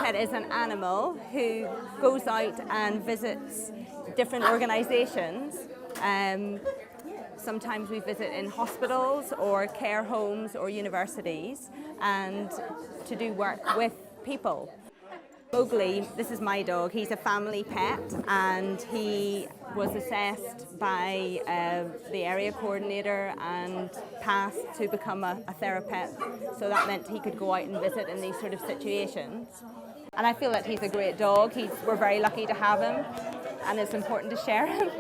Therapet is an animal who goes out and visits different organisations. Sometimes we visit in hospitals or care homes or universities and to do work with people. Mowgli, this is my dog, he's a family pet and he was assessed by the area coordinator and passed to become a Therapet. So that meant he could go out and visit in these sort of situations. And I feel that he's a great dog. We're very lucky to have him and it's important to share him.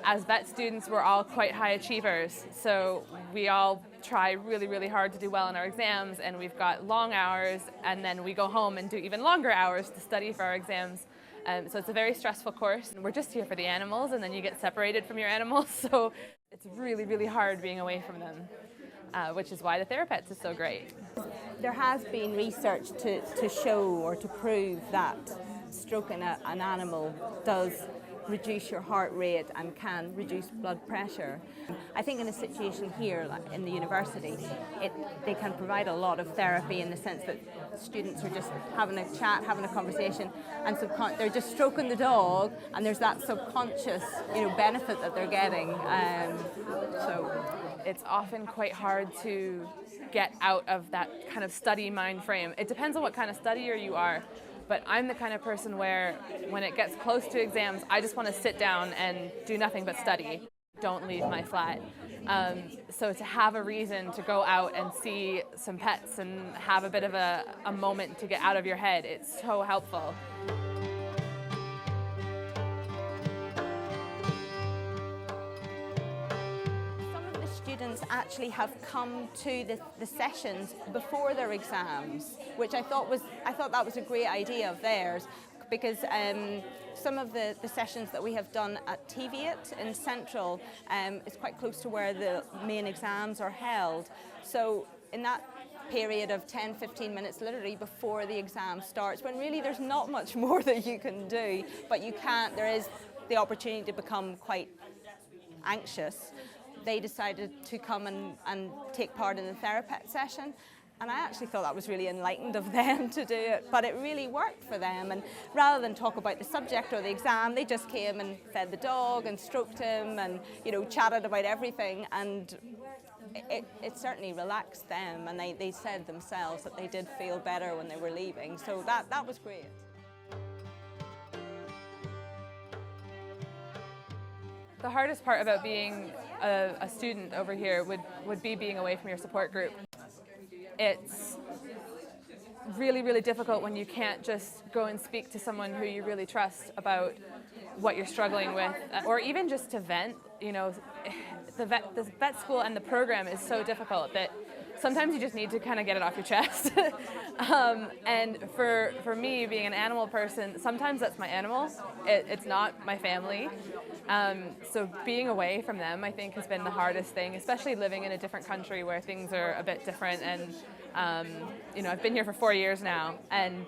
As vet students, we're all quite high achievers, so we all try really, really hard to do well in our exams, and we've got long hours, and then we go home and do even longer hours to study for our exams. So it's a very stressful course, and we're just here for the animals, and then you get separated from your animals, so it's really, really hard being away from them, which is why the Therapets is so great. There has been research to show or to prove that stroking an animal does reduce your heart rate and can reduce blood pressure. I think in a situation here, like in the university, they can provide a lot of therapy in the sense that students are just having a chat, having a conversation, and they're just stroking the dog, and there's that subconscious, benefit that they're getting. So it's often quite hard to get out of that kind of study mind frame. It depends on what kind of studier you are. But I'm the kind of person where when it gets close to exams, I just want to sit down and do nothing but study. Don't leave my flat. So to have a reason to go out and see some pets and have a bit of a moment to get out of your head, it's so helpful. Students actually have come to the sessions before their exams, which I thought that was a great idea of theirs, because some of the sessions that we have done at Therapets in Central is quite close to where the main exams are held. So in that period of 10-15 minutes literally before the exam starts, when really there's not much more that you can do, but there is the opportunity to become quite anxious. They decided to come and take part in the Therapet session, and I actually thought that was really enlightened of them to do it, but it really worked for them. And rather than talk about the subject or the exam, they just came and fed the dog and stroked him and chatted about everything, and it certainly relaxed them, and they said themselves that they did feel better when they were leaving, so that was great. The hardest part about being a student over here would be being away from your support group. It's really, really difficult when you can't just go and speak to someone who you really trust about what you're struggling with, or even just to vent. The vet school and the program is so difficult that sometimes you just need to kind of get it off your chest. And for me, being an animal person, sometimes that's my animal. It's not my family. So being away from them, I think, has been the hardest thing, especially living in a different country where things are a bit different. And I've been here for 4 years now, and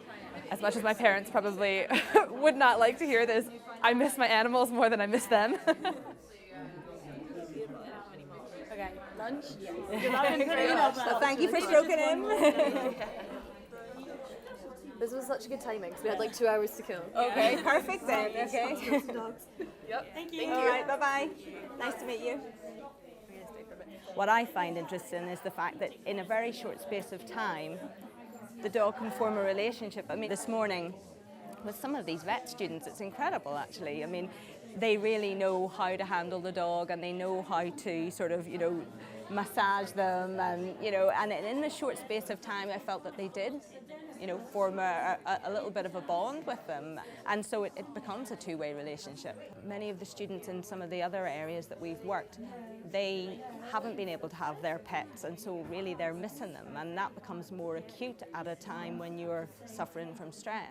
as much as my parents probably would not like to hear this, I miss my animals more than I miss them. Okay, lunch? So thank you for stroking him. This was such a good timing because we had like 2 hours to kill. Okay, perfect then. Okay. Yep. Thank you. All right, bye-bye. Nice to meet you. What I find interesting is the fact that in a very short space of time, the dog can form a relationship. I mean, this morning, with some of these vet students, it's incredible actually. I mean, they really know how to handle the dog, and they know how to sort of, massage them, and and in a short space of time, I felt that they did, form a little bit of a bond with them, and so it becomes a two-way relationship. Many of the students in some of the other areas that we've worked, they haven't been able to have their pets, and so really they're missing them, and that becomes more acute at a time when you're suffering from stress.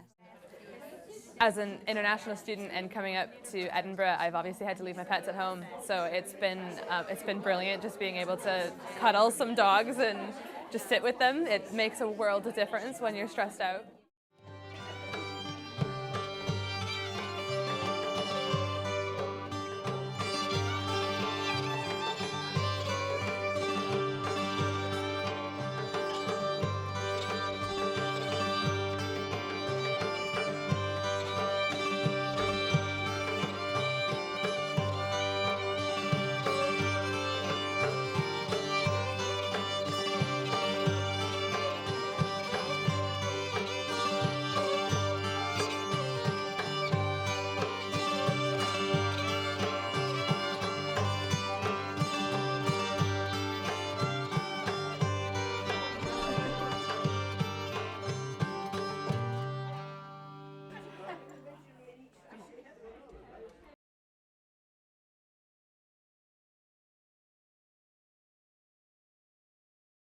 As an international student and coming up to Edinburgh, I've obviously had to leave my pets at home, so it's been brilliant just being able to cuddle some dogs and just sit with them. It makes a world of difference when you're stressed out.